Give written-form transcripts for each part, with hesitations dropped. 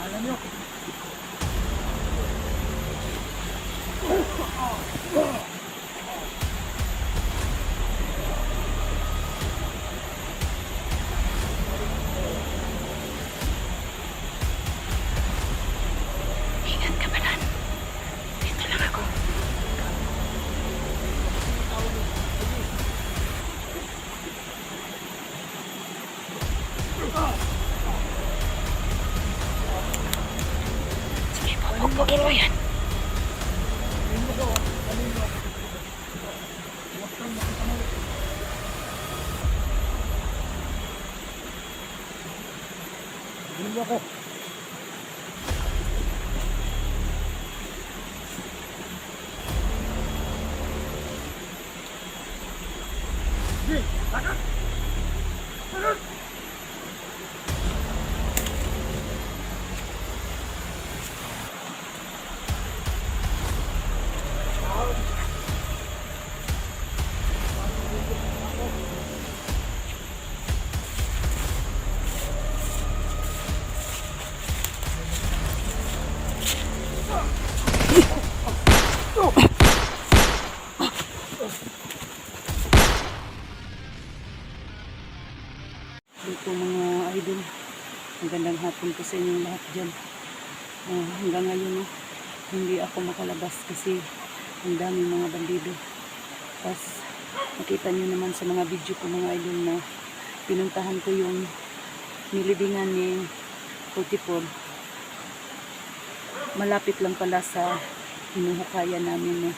Alam nyo. Ingat ka, Banan. Dito lang ako. Sige, pupugpugin mo yan. Hindi ako. Sige, takat! Takat! Dito mga idol, magandang hapon po sa inyong lahat dyan. Hanggang ngayon hindi ako makalabas kasi ang dami mga bandido. Tapos nakita nyo naman sa mga video ko mga idol na pinuntahan ko yung nilibingan ni 44. Malapit lang pala sa hinuhukaya namin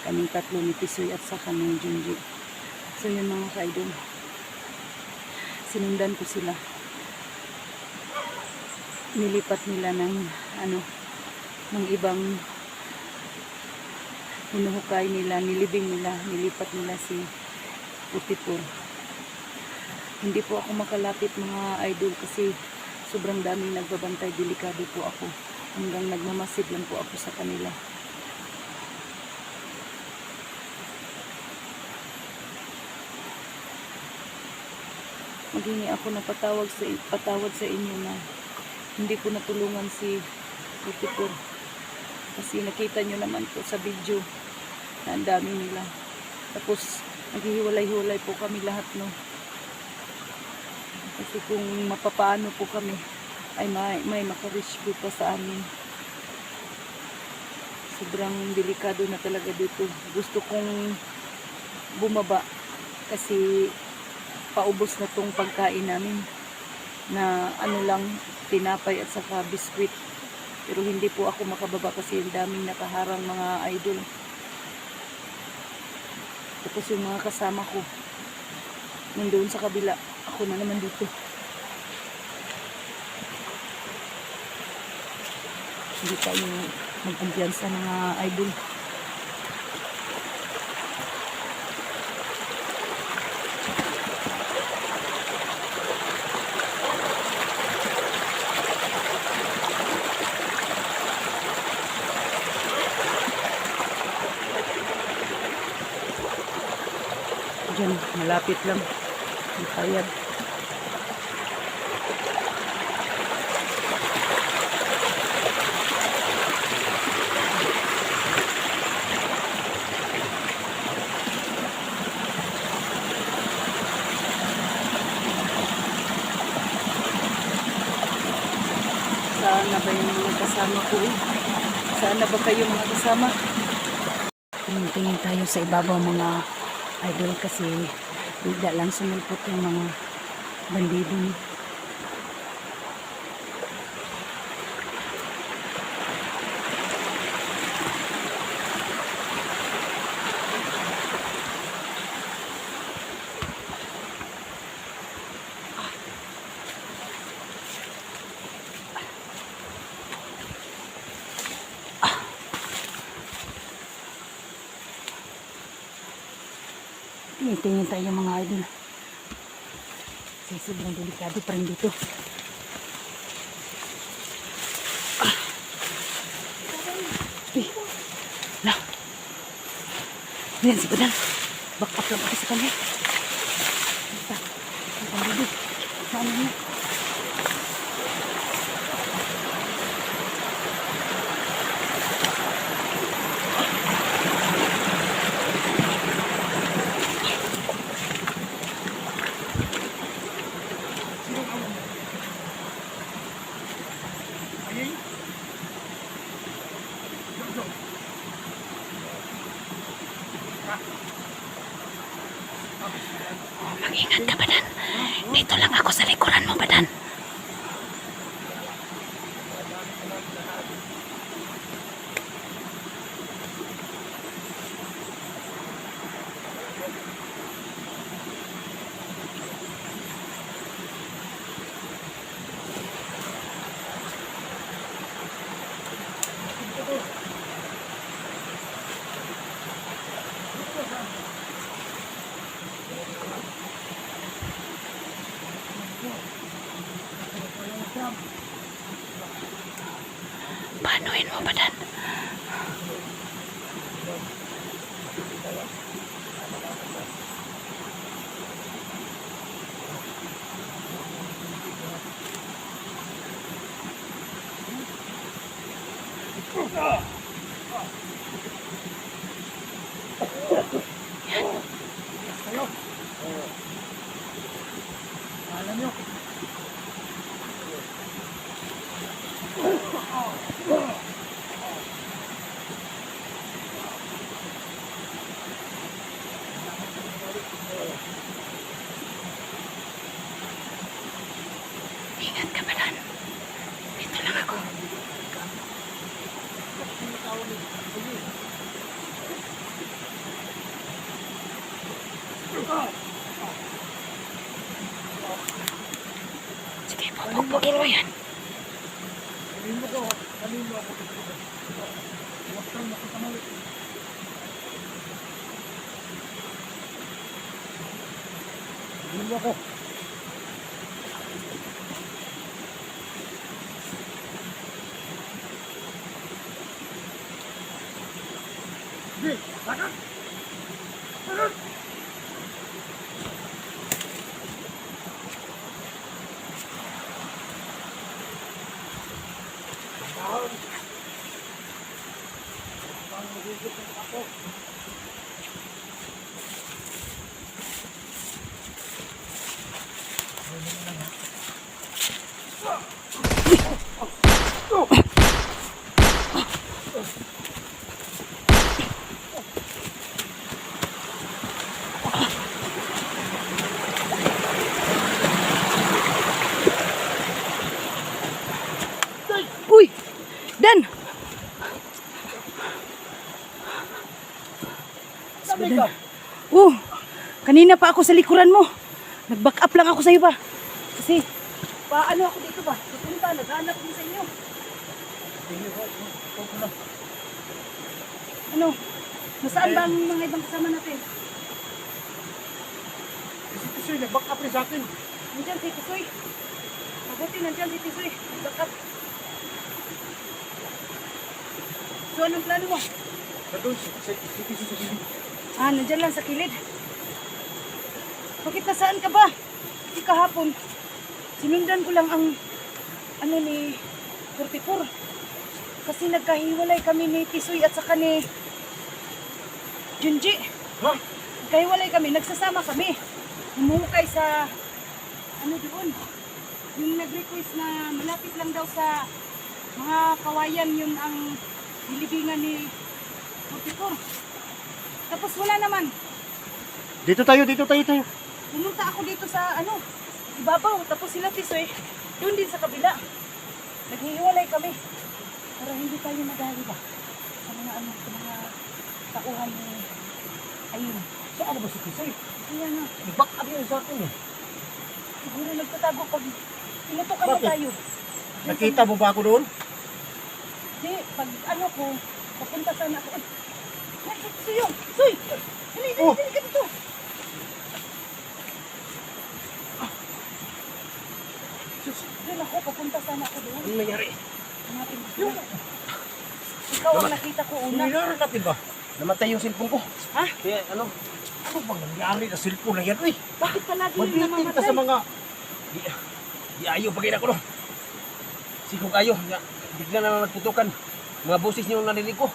kaming tatlo ni Tisoy at saka ni Junji. So yun mga ka-idol, sinundan ko sila. Nilipat nila ng ng ibang hinuhukay nila, nilibing nila, nilipat nila si 44. Hindi po ako makalapit mga idol kasi sobrang daming nagbabantay, delikado po ako. Hanggang nagmamasid lang po ako sa kanila. Maghingi ako na patawad sa inyo na hindi ko natulungan si 44 kasi nakita nyo naman po sa video na ang dami nila. Tapos naghihiwalay-hiwalay po kami lahat kasi kung mapapaano po kami ay may makarescue pa sa amin. Sobrang delikado na talaga dito. Gusto kong bumaba kasi paubos na tong pagkain namin na lang, tinapay at saka biskwit. Pero hindi po ako makababa kasi yung daming nakaharang mga idol. Tapos yung mga kasama ko nandoon sa kabila, ako na naman dito. Hindi tayo magkumpiyansa mga idol. Diyan, malapit lang. Ang payad. Sana ba yung mga kasama ko? Sana ba kayo mga kasama? Tingin tayo sa ibabaw mga idol kasi bigla lang sumulpot yung mga bandido. Tingin tayo mga idol. Kasi sobrang delikado pa rin dito. Ayan si Badan. Back up lang ako sa kanya. Basta. Ang bandido. Saan niya? Mag-ingat ka, Badan. Dito lang ako sa likuran mo, Badan. Paanoin mo, Badan? Kayo. Alam nyo. Ingat ka, Badan. Dito lang ako. Sige, pupukpukin mo yan. Sabihin mo ko. Sabihin mo ako. Huwag kang makikamali. Sabihin mo ako. Sige, lakad! Lakad! Uy! Dan! Sabi ka! Kanina pa ako sa likuran mo. Nag-back up lang ako sa iyo ba? Kasi, paano ako dito ba? Pupunta, naghanap din sa inyo. Ano? Nasaan ba ang mga ibang kasama natin? Kasi nag-back up rin sa akin. Nandiyan si Tisoy. Mabuti nandiyan si Tisoy. Nag-back up. So, anong plano mo? Doon, sa gilid. Nandiyan lang sa kilid. Bakit nasaan ka ba? Kasi kahapon, sinundan ko lang ang ni 44. Kasi nagkahiwalay kami ni Tisoy at saka ni Junji. Ha? Nagkahiwalay kami, nagsasama kami. Humukay sa, doon. Yung nag-request na malapit lang daw sa mga kawayan yun ang nilibingan ni 44. Tapos wala naman. Dito tayo. Pumunta ako dito sa ibabaw. Tapos sila Tisoy, doon din sa kabila. Naghihiwalay kami. Para hindi tayo madali ba? Sa mga sa mga tauhan ni Ayun. Saan ba si Tisoy? Kaya nga, Nag-back up yun sa akin eh. siguro nagtatago pag tinutukan na Bakit? tayo. Nakita mo ba ako doon? Hindi, pag ko, papunta sana ako. Ay, Tisoy! Soy! Dali, Oh. ka dito! Doon ako, papunta sana ako doon. Ano nangyari? Hanapin ko. Ikaw ang nakita ko una. Siniraran natin ba? namatay yung cellphone ko. Ha? Kaya ano, Ano bang nangyari na cellphone na yan? Uy, Bakit palagi yung mabitin ka namamatay? sa mga... di ayaw pagin ako no. Sikong kayo, bigla na lang nagputukan. Mga boses niyo narinig ko.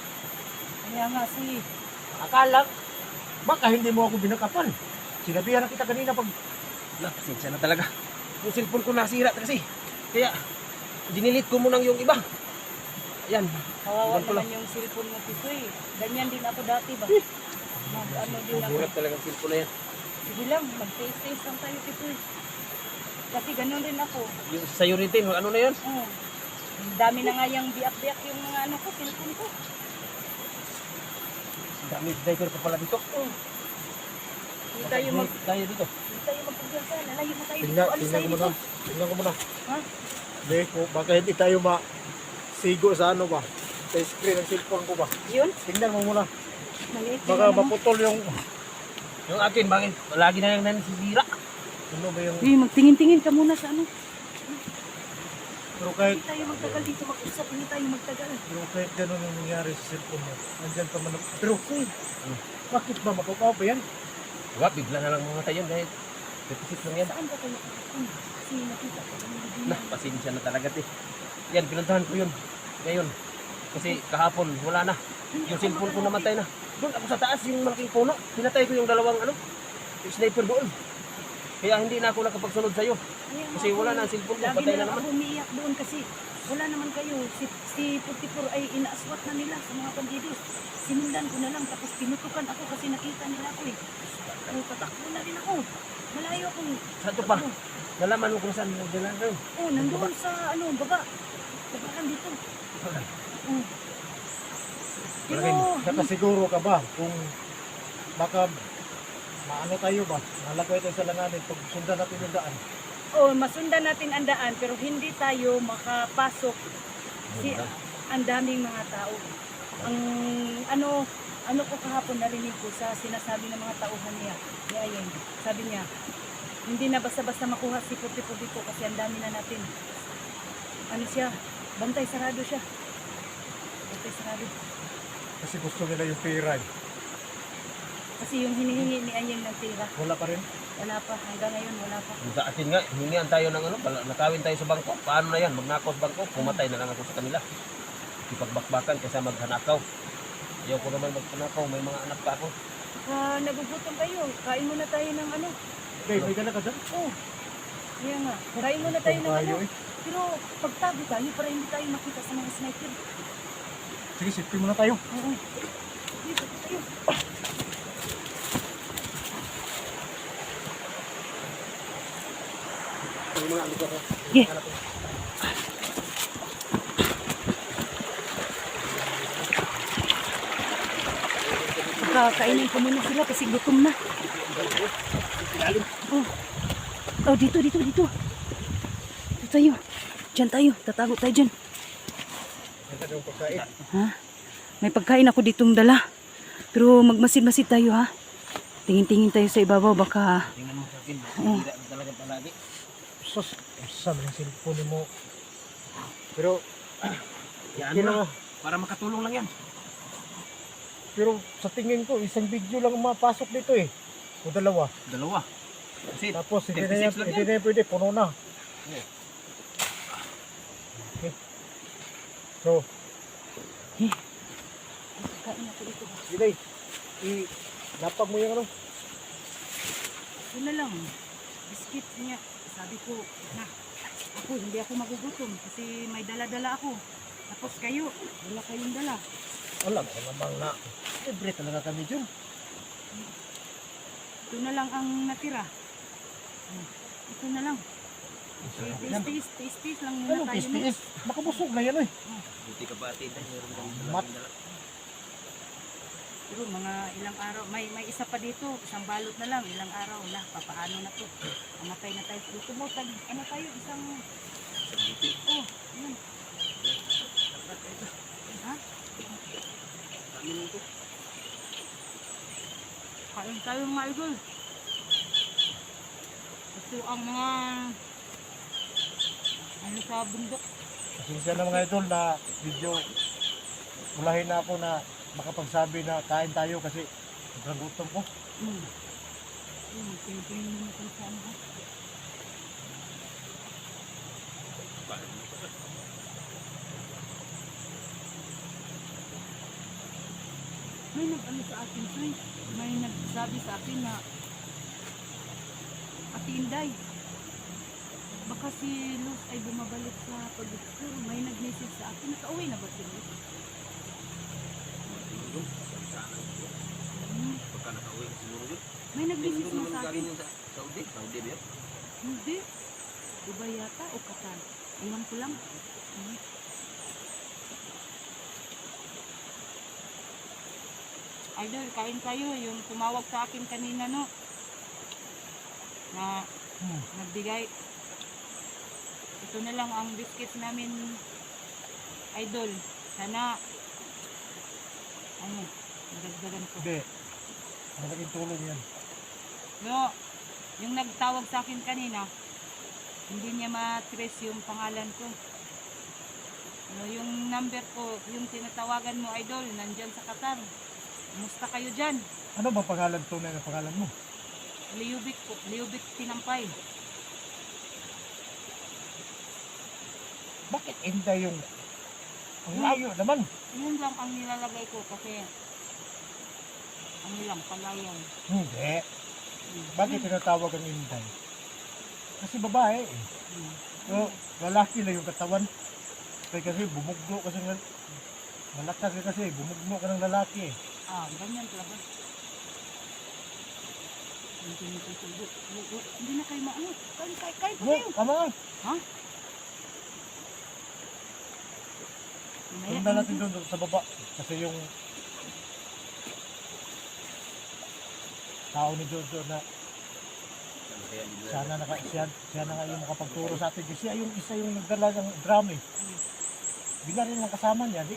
Kaya nga si... Akala, baka hindi mo ako binakapan. Sinabihan na kita kanina pag... Pasensya na talaga. Yung cellphone ko nasira kasi. Kaya, dinilit ko muna yung iba. Ayan. Kawawa Iwan ko lang. naman yung cellphone mo, Tisoy. Ganyan din ako dati ba? Ano din ako. Hirap talaga ang cellphone na yan. Sige lang, mag-face-face lang tayo, Tisoy. Kasi ganun rin ako. Yung sa'yo rin, Tin, ano na yan? Oo. Ang dami na nga yung biak-biak yung mga ano ko, cellphone ko. Dami diaper pa pala dito. Oo. Hindi tayo mag... Tayo dito. Hindi tayo magpagyansa. Lalayo na tayo dito. Tingnan, Alis tingnan tayo ko dito. muna. Tingnan ko muna. Ha? Hindi ko, baka hindi tayo masigo sa ano ba? Sa screen ng cellphone ko ba? Yun? Tingnan mo muna. Maliit yung Baka ano mo. maputol yung... Yung akin, bakit lagi na lang nasisira? Ano ba yung... Hindi, magtingin-tingin ka muna sa ano. Pero kahit... Hindi tayo magtagal dito mag-usap. Hindi tayo magtagal. Pero kahit gano'n yung nangyari sa cellphone mo, nandyan pa man... Pero, bakit ba makukuha pa yan? Diba, bigla na lang mga tayo dahil deposit lang yan. Saan ba kayo pupunta? Kasi nakita ko ng hindi Pasensya na talaga, te. Yan, pinuntahan ko yun. Ngayon. Kasi kahapon, wala na. Yung cellphone ko namatay na. Doon ako sa taas, yung malaking puno. Pinatay ko yung dalawang, yung sniper doon. Kaya hindi na ako nakapagsunod sa'yo. Kasi wala na ang cellphone ko, Lagi patay na na lang naman. ako umiiyak doon kasi wala naman kayo. Si Putipur ay inaaswat na nila sa mga bandidos. Sinundan ko na lang tapos pinutukan ako kasi nakita nila ako eh. Pero patakbo na rin ako. Malayo akong... Saan to pa? Nalaman mo kung saan nagdala doon. Oh, nandoon sa baba. Babakan dito. Oh. Pero, Nakasiguro ka ba kung baka maano tayo ba? Nalagay tayo sa langanin pag sundan natin yung daan. oh, masundan natin ang daan pero hindi tayo makapasok. Si, ang daming mga tao. Ang ano ko kahapon narinig ko sa sinasabi ng mga tauhan niya, ni Ayen. Sabi niya, hindi na basta-basta makuha si Putipur dito kasi ang dami na natin. Ano siya? Bantay sarado siya. Bantay sarado. Kasi gusto nila yung pera eh. Kasi yung hinihingi ni Ayen ng tira, Wala pa rin. wala pa. Hanggang ngayon, wala pa. Yung sa atin nga, hingihan tayo ng nakawin tayo sa bangko. Paano na yan? Magnakaw sa bangko, pumatay na lang ako sa kanila. Ipagbakbakan kaysa maghanakaw. Ayaw ko naman maghanakaw, may mga anak pa ako. Nagugutom kayo. Kain muna tayo ng ano. Okay, may dala ka dyan? Oh, kaya nga. Kain muna tayo ng Tayo ano. eh. Pero pagtago tayo para hindi tayo makita sa mga sniper. Sige, sipin muna tayo. Oo. Dito tayo. Yung mga ano ko. Sige. Kakainin ko muna sila kasi gutom na. Oh, oh dito. Dito tayo. Diyan tayo. Tatago tayo dyan. Ito yung pagkain. Ha? May pagkain ako ditong dala. Pero magmasid-masid tayo ha. Tingin-tingin tayo sa ibabaw baka... Tingnan mo sa akin, Oo. hindi talaga palagi. Sus, saan yung cellphone mo? Pero, Yan Kino- mo, para makatulong lang yan. pero sa tingin ko, isang video lang mapasok dito eh. O dalawa. Dalawa. Kasi Tapos hindi 36 na yan, lang hindi na yan pwede, puno na. Oo. Okay. So, Kain ako dito. Giday, lapag mo yung ano. Yun na lang. Biscuit niya. Sabi ko, na, ako hindi ako magugutom kasi may dala-dala ako. Tapos kayo, wala kayong dala. Alam ko namang na, libre talaga kami dyan. Ito na lang ang natira. Ito na lang. Taste lang muna Ano, tayo. No? PSPS? Makabusog na yan eh. Buti ka pa atin, meron kang Mat. dala. Pero mga ilang araw, may isa pa dito, isang balot na lang, ilang araw, wala, papaano na to. Amatay na tayo. Dito mo, ano tayo, isang, oh, yun. Ha? Kain tayo mga idol. Ito ang mga, ano sa bundok. Pasensya na mga idol na video, ulahin na ako na makapagsabi na kain tayo kasi sobrang gutom ko. Mm. Tingin mo kung saan ha? May nag-ano sa akin, Soy. May nagsabi sa akin na Ate Inday, baka si Luz ay bumabalik sa pag-explore. May nag-message sa akin. Nakauwi na ba si Luz? Hmm. Pagka nakauwi siguro yun. May nag-message Siguro na naman sa galing akin. yun sa Saudi. Saudi ba yun? Hindi. Dubai yata o Qatar. Iwan ko lang. Hmm. Idol, kain tayo. Yung tumawag sa akin kanina, no? Na nagbigay. Ito na lang ang biscuits namin, Idol. Sana, ano, nadagdagan ko. Hindi. Malaking tulong yan. No, yung nagtawag sa akin kanina, hindi niya ma-trace yung pangalan ko. No, yung number ko, yung tinatawagan mo, Idol, nandyan sa Qatar. Kumusta kayo dyan? Ano ba pangalan, tunay na pangalan mo? Liubik po, Liubik Tinampay. Bakit Inday yung... Ang layo naman. Yun lang ang nilalagay ko kasi ano lang, palayan. Hindi. Bakit tinatawag ang Inday? Kasi babae eh. So, lalaki lang yung katawan. Kasi bumugno kasi ng... Malakas ka kasi, bumugno ka ng lalaki eh. Ah, ganyan talaga. Hindi na kayo maano. Kain pa Hindi, kayo. tama nga. Ha? Punta natin doon sa baba. Kasi yung tao ni Jojo na Kaya nila. siya na nga yung makapagturo sa atin. Kasi siya yung isa yung nagdala ng drum eh. Bigla rin ang kasama niya. Di,